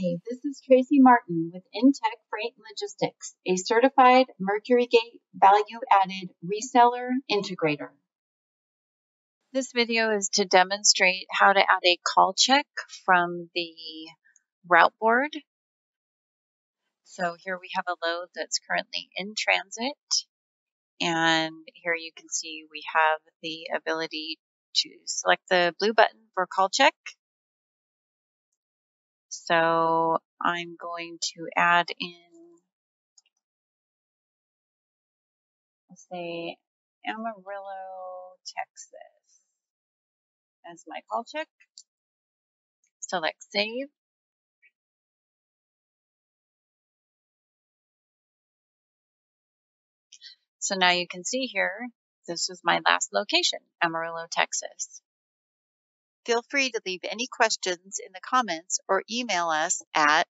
Hi, this is Traci Martin with Intech Freight Logistics, a certified MercuryGate value-added reseller integrator. This video is to demonstrate how to add a call check from the route board. So here we have a load that's currently in transit, and here you can see we have the ability to select the blue button for call check. So I'm going to add in, let's say, Amarillo, Texas as my call check. Select save. So now you can see here, this was my last location, Amarillo, Texas. Feel free to leave any questions in the comments or email us at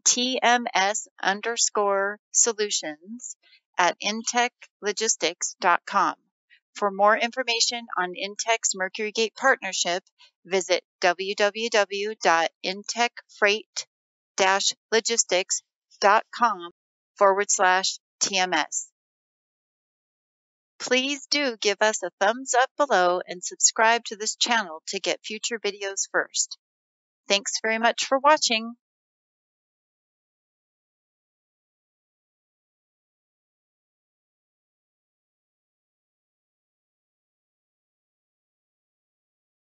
tms_solutions@intechlogistics.com. For more information on Intech's MercuryGate partnership, visit www.intechfreight-logistics.com/TMS. Please do give us a thumbs up below and subscribe to this channel to get future videos first. Thanks very much for watching.